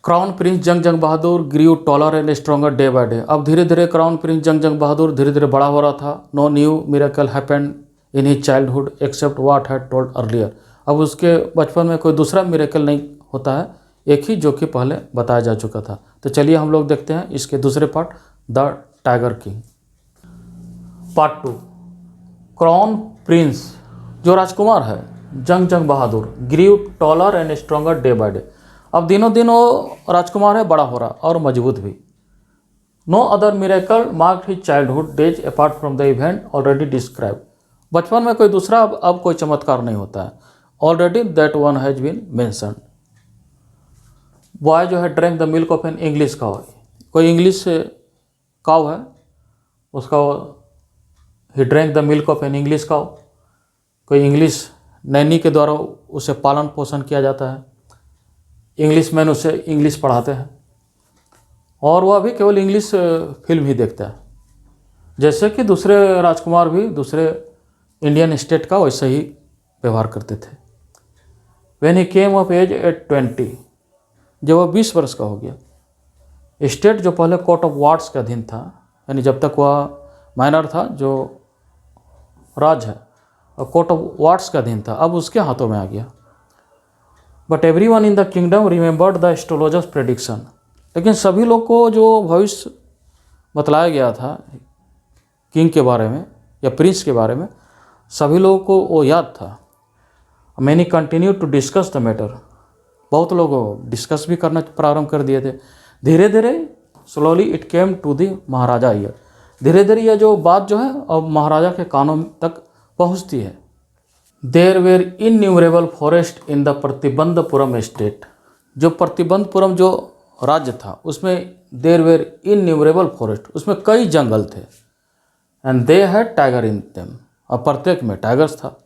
Crown prince Jung Jung Bahadur grew taller and stronger day by day. अब धीरे धीरे क्राउन प्रिंस जंग जंग बहादुर धीरे धीरे बड़ा हो रहा था। No new miracle happened in his childhood except what had told earlier. अब उसके बचपन में कोई दूसरा मिरेकल नहीं होता है, एक ही जो कि पहले बताया जा चुका था। तो चलिए हम लोग देखते हैं इसके दूसरे part, the tiger king. Part 2। Crown prince जो राजकुमार है Jung Jung Bahadur grew taller and stronger day by day. अब दिनों दिन वो राजकुमार है, बड़ा हो रहा और मजबूत भी। No other miracle marked his childhood days apart from the event already describe. बचपन में कोई दूसरा अब कोई चमत्कार नहीं होता है। Already that one has been mentioned. Boy जो है drank the milk of an English cow. कोई इंग्लिश काउ है, उसका ही drank the milk of an English cow. कोई इंग्लिश नैनी के द्वारा उसे पालन पोषण किया जाता है। इंग्लिश मैन उसे इंग्लिश पढ़ाते हैं और वह भी केवल इंग्लिश फिल्म ही देखता है, जैसे कि दूसरे राजकुमार भी दूसरे इंडियन स्टेट का वैसे ही व्यवहार करते थे। When he came of age at 20, जब वह 20 वर्ष का हो गया। स्टेट जो पहले कोर्ट ऑफ वार्ड्स के अधीन था, यानी जब तक वह माइनर था, जो राज है और कोर्ट ऑफ वार्ड्स के अधीन था, अब उसके हाथों में आ गया। But every one in the kingdom remembered the astrologers prediction. लेकिन सभी लोग को जो भविष्य बतलाया गया था किंग के बारे में या प्रिंस के बारे में, सभी लोगों को वो याद था। Many continue to discuss the matter. बहुत लोग डिस्कस भी करना प्रारंभ कर दिए थे। धीरे धीरे slowly it came to the Maharaja ear. धीरे धीरे यह जो बात जो है अब महाराजा के कानों तक पहुंचती है। There were innumerable forest in the Pratibandapuram state. जो प्रतिबंधपुरम जो राज्य था उसमें देर वेर इनन्यूमरेबल फॉरेस्ट, उसमें कई जंगल थे। And they had tiger in them, और प्रत्येक में टाइगर्स था।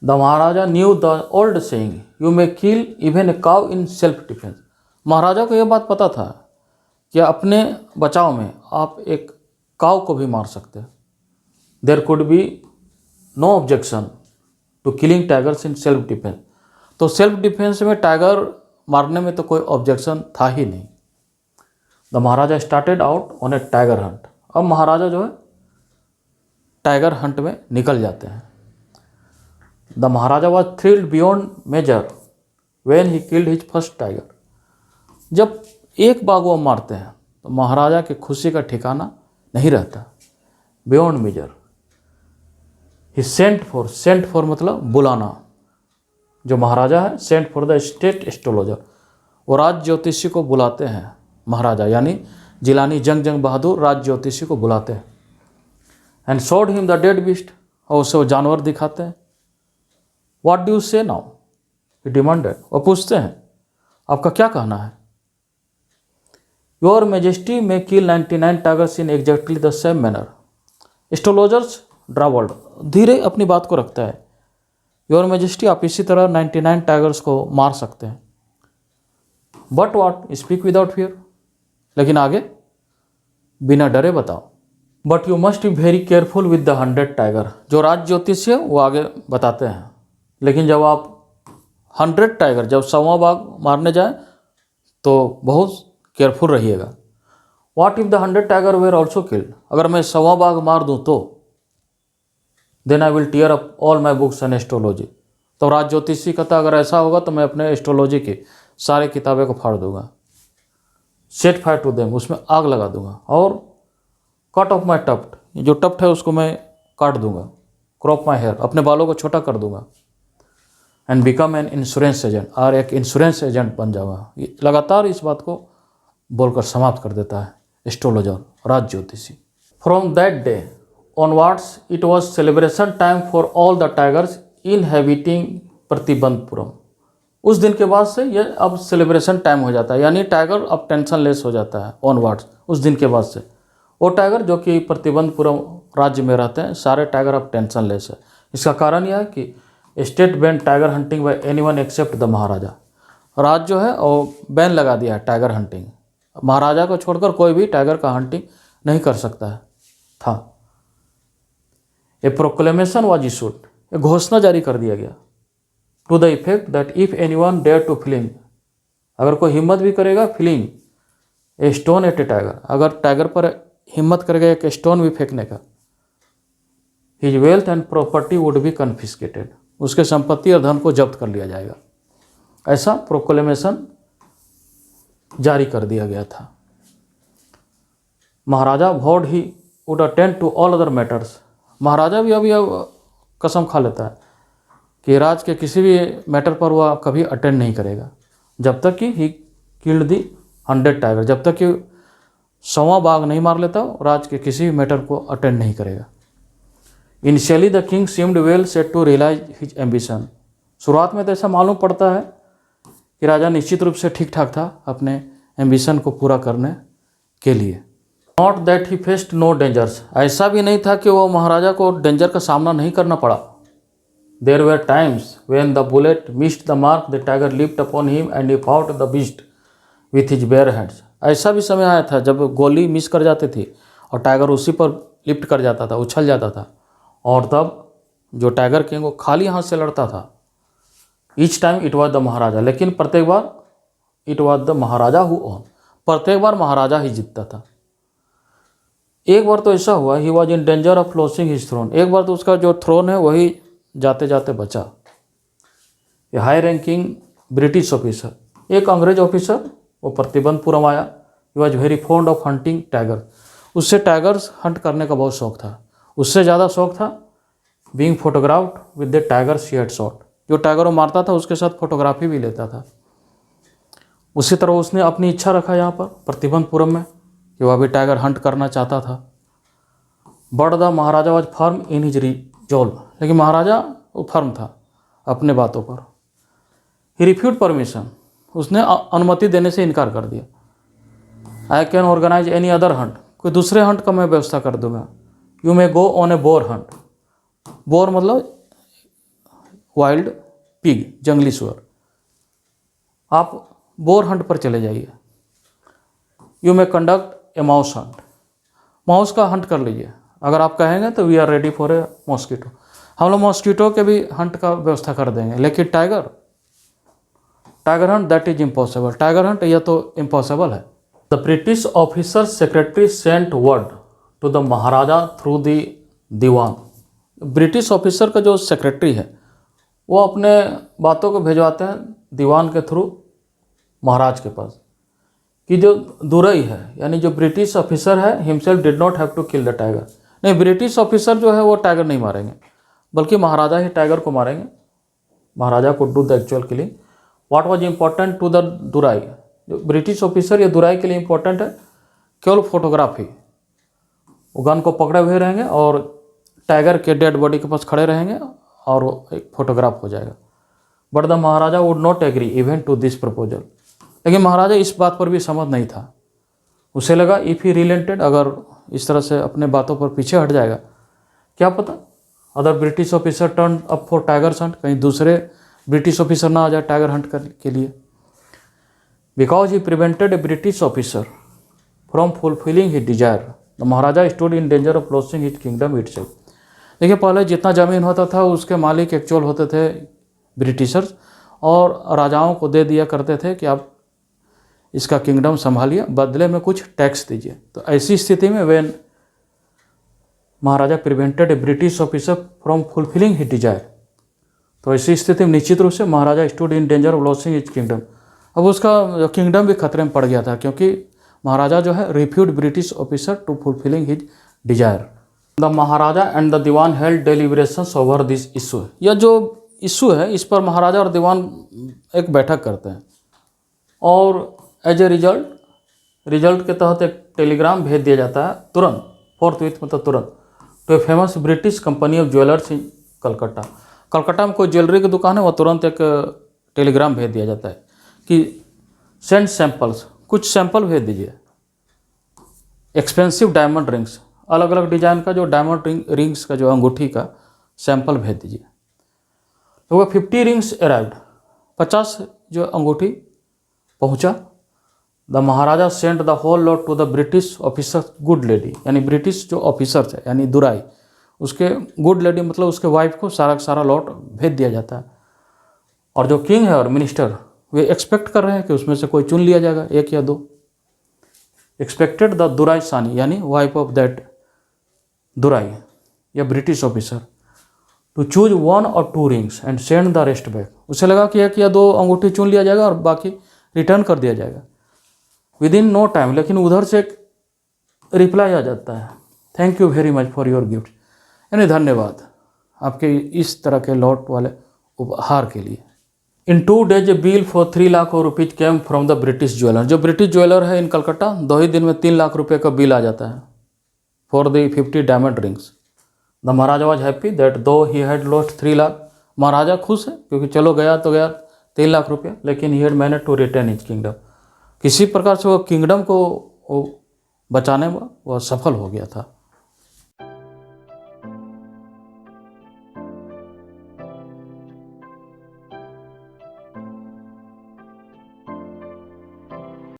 The Maharaja knew the old saying you may kill even a cow in self defence. Maharaja को यह बात पता था कि अपने बचाव में आप एक काउ को भी मार सकते हैं। There could be no objection to killing tigers in self defence. तो सेल्फ डिफेंस में टाइगर मारने में तो कोई ऑब्जेक्शन था ही नहीं। The Maharaja started out on a tiger hunt. अब महाराजा जो है टाइगर हंट में निकल जाते हैं। The Maharaja was thrilled beyond measure when he killed his first tiger. जब एक बाघ वो मारते हैं तो महाराजा की खुशी का ठिकाना नहीं रहता। Beyond measure he sent for मतलब बुलाना। जो महाराजा है sent for the state astrologer, वो राज ज्योतिषी को बुलाते हैं। महाराजा यानी जिलानी जंग जंग बहादुर राज ज्योतिषी को बुलाते हैं। And showed him the dead beast, और उसे वो जानवर दिखाते हैं। व्हाट डू यू से नाउ, ही डिमांडेड। वो पूछते हैं आपका क्या कहना है। Your majesty may kill 99 tigers in exactly the same manner. Astrologers drawled, धीरे अपनी बात को रखता है। योर मेजेस्टी, आप इसी तरह 99 टाइगर्स को मार सकते हैं। But what, speak without fear. लेकिन आगे बिना डरे बताओ। But you must be very careful with the 100 tiger. जो राज ज्योतिष है वो आगे बताते हैं। लेकिन जब आप 100 टाइगर, जब 100वां बाघ मारने जाए तो बहुत केयरफुल रहिएगा। What if the 100 tiger were also killed. अगर मैं 100वां बाघ मार दूँ तो then I will tear up all my books and astrology. तो राज ज्योतिषी कहता अगर ऐसा होगा तो मैं अपने एस्ट्रोलॉजी की सारी किताबें को फाड़ दूंगा। सेट फायर टू देम, उसमें आग लगा दूंगा। और कट ऑफ माई टफ्ट, जो टफ्ट है उसको मैं काट दूंगा। क्रॉप माई हेयर, अपने बालों को छोटा कर दूंगा। And become an insurance agent, और एक इंश्योरेंस एजेंट बन जाऊंगा। लगातार इस बात को बोलकर समाप्त कर देता है एस्ट्रोलॉजर राज ज्योतिषी। From that day onwards it was celebration time for all the tigers inhabiting Pratibandapuram. उस दिन के बाद से ये अब सेलिब्रेशन टाइम हो जाता है, यानी टाइगर अब टेंशन लेस हो जाता है। ऑनवर्ड्स उस दिन के बाद से वो टाइगर जो कि प्रतिबंधपुरम राज्य में रहते हैं, सारे टाइगर अब टेंशन लेस है। इसका कारण यह है कि state ban tiger hunting by anyone except the Maharaja. राज जो है वो बैन लगा दिया है टाइगर हंटिंग। महाराजा को छोड़कर कोई भी टाइगर का हंटिंग नहीं कर सकता है था। ए प्रोक्लेमेशन वाज इशूड, एक घोषणा जारी कर दिया गया। To the effect that if anyone dare to filling अगर कोई हिम्मत भी करेगा feeling a stone at a tiger, अगर टाइगर पर हिम्मत करेगा एक स्टोन भी फेंकने का, his wealth and property would be confiscated, उसके संपत्ति और धन को जब्त कर लिया जाएगा। ऐसा प्रोक्लेमेशन जारी कर दिया गया था। महाराजा vowed he would attend to all other matters, महाराजा भी अभी कसम खा लेता है कि राज के किसी भी मैटर पर वह कभी अटेंड नहीं करेगा जब तक कि ही किल्ड दी 100 टाइगर, जब तक कि 100वां बाघ नहीं मार लेता राज के किसी भी मैटर को अटेंड नहीं करेगा। Initially the king seemed well set to realise his ambition, शुरुआत में तो ऐसा मालूम पड़ता है कि राजा निश्चित रूप से ठीक ठाक था अपने एम्बिशन को पूरा करने के लिए। Not that he faced no dangers, ऐसा भी नहीं था कि वो महाराजा को डेंजर का सामना नहीं करना पड़ा। There were times when the bullet missed the mark the tiger lift upon him and he fought the beast with his bare hands, ऐसा भी समय आया था जब गोली मिस कर जाती थी और टाइगर उसी पर लिफ्ट कर जाता था, उछल जाता था, और तब जो टाइगर किंग वो खाली हाथ से लड़ता था। Each time it was the Maharaja, लेकिन प्रत्येक बार it was the Maharaja who on, प्रत्येक बार महाराजा ही जीतता था। एक बार तो ऐसा हुआ he was in danger of losing his throne, एक बार तो उसका जो थ्रोन है वही जाते जाते बचा। ए हाई रैंकिंग ब्रिटिश ऑफिसर, एक अंग्रेज ऑफिसर, वो प्रतिबंधपुरम आया। He was very fond of hunting tiger, उससे टाइगर्स हंट करने का बहुत शौक था। उससे ज़्यादा शौक था being photographed with the tiger she had shot, जो टाइगर वो मारता था उसके साथ फोटोग्राफी भी लेता था। उसी तरह उसने अपनी इच्छा रखा यहाँ पर प्रतिबंधपुरम में कि वह भी टाइगर हंट करना चाहता था। But the Maharaja was firm in his resolve, लेकिन महाराजा वो फर्म था अपने बातों पर। ही रिफ्यूज परमिशन, उसने अनुमति देने से इनकार कर दिया। I can organise any other hunt, कोई दूसरे हंट का मैं व्यवस्था कर दूंगा। You may go on a boar hunt, boar मतलब वाइल्ड पिग, जंगली सुअर, आप बोर हंट पर चले जाइए। You may conduct a mouse hunt, mouse का हंट कर लीजिए, अगर आप कहेंगे तो we are ready for a mosquito, हम लोग मॉस्किटो के भी हंट का व्यवस्था कर देंगे। लेकिन tiger hunt that is impossible, tiger hunt यह तो इम्पॉसिबल है। The British officer secretary sent word to the Maharaja through the Dewan, British officer का जो सेक्रेटरी है वो अपने बातों को भेजवाते हैं दीवान के थ्रू महाराज के पास, कि जो दुरई है यानी जो ब्रिटिश ऑफिसर है himself did not have to kill the tiger, नहीं ब्रिटिश ऑफिसर जो है वो टाइगर नहीं मारेंगे बल्कि महाराजा ही टाइगर को मारेंगे, महाराजा को do the actual killing. What was important to the Durai, जो ब्रिटिश ऑफिसर या दुराई के लिए इम्पोर्टेंट है केवल फोटोग्राफी, वो गन को पकड़े हुए रहेंगे और टाइगर के डेड बॉडी के पास खड़े रहेंगे और एक फोटोग्राफ हो जाएगा। But the Maharaja would not agree even to this proposal, लेकिन महाराजा इस बात पर भी सहमत नहीं था। उसे लगा इफ़ ही रिलेटेड, अगर इस तरह से अपने बातों पर पीछे हट जाएगा, क्या पता other British officer turn up for tiger Hunt, कहीं दूसरे ब्रिटिश ऑफिसर ना आ जाए टाइगर हंट के लिए। Because he prevented a British officer from fulfilling his desire, the Maharaja stood in danger of losing his kingdom itself. देखिए पहले जितना ज़मीन होता था उसके मालिक एक्चुअल होते थे ब्रिटिशर्स, और राजाओं को दे दिया करते थे कि आप इसका किंगडम संभालिए, बदले में कुछ टैक्स दीजिए। तो ऐसी स्थिति में when Maharaja prevented a British officer from fulfilling his desire, तो ऐसी स्थिति में निश्चित रूप से Maharaja stood in danger of losing his kingdom, अब उसका किंगडम भी खतरे में पड़ गया था क्योंकि महाराजा जो है refuse British officer to fulfilling his desire. The Maharaja and the Dewan held deliberations over this issue, यह जो इशू है इस पर महाराजा और दीवान एक बैठक करते हैं और एज ए रिजल्ट के तहत एक टेलीग्राम भेज दिया जाता है तुरंत, फोर्थविथ मतलब तुरंत, to a famous British company of jewellers in Calcutta. Calcutta में कोई ज्वेलरी की दुकान है, वह तुरंत एक टेलीग्राम भेज दिया जाता है कि सेंड सैंपल्स, कुछ सैंपल भेज दीजिए, एक्सपेंसिव डायमंड रिंग्स, अलग अलग डिजाइन का जो डायमंड रिंग्स का जो अंगूठी का सैंपल भेज दीजिए। तो वह 50 रिंग्स अराइव्ड, 50 जो अंगूठी पहुंचा। The Maharaja sent the whole lot to the British officer good lady, यानी ब्रिटिश जो ऑफिसर है यानी दुराई, उसके गुड लेडी मतलब उसके वाइफ को सारा लॉट भेज दिया जाता है। और जो किंग है और मिनिस्टर वे एक्सपेक्ट कर रहे हैं कि उसमें से कोई चुन लिया जाएगा, एक या दो। एक्सपेक्टेड द दुराई सानी यानी वाइफ ऑफ दैट दुराई या British officer to choose 1 or 2 rings and send the rest back. उसे लगा कि एक या दो अंगूठी चुन लिया जाएगा और बाकी रिटर्न कर दिया जाएगा विद इन नो टाइम। लेकिन उधर से एक रिप्लाई आ जाता है, thank you very much for your gift, यानी धन्यवाद आपके इस तरह के लौट वाले उपहार के लिए। इन 2 days A bill for 3 lakh rupees came from the British jeweller. जो ब्रिटिश ज्वेलर है इन कलकत्ता, 2 ही दिन में 3 लाख रुपये का बिल आ जाता है for the 50 diamond rings. The Maharaja was happy that दो ही हैड लॉस्ट 3 लाख। महाराजा खुश है क्योंकि चलो गया तो गया 3 लाख रुपया, लेकिन he had manage to retain his kingdom. किसी प्रकार से वो किंगडम को बचाने में वह सफल हो गया था।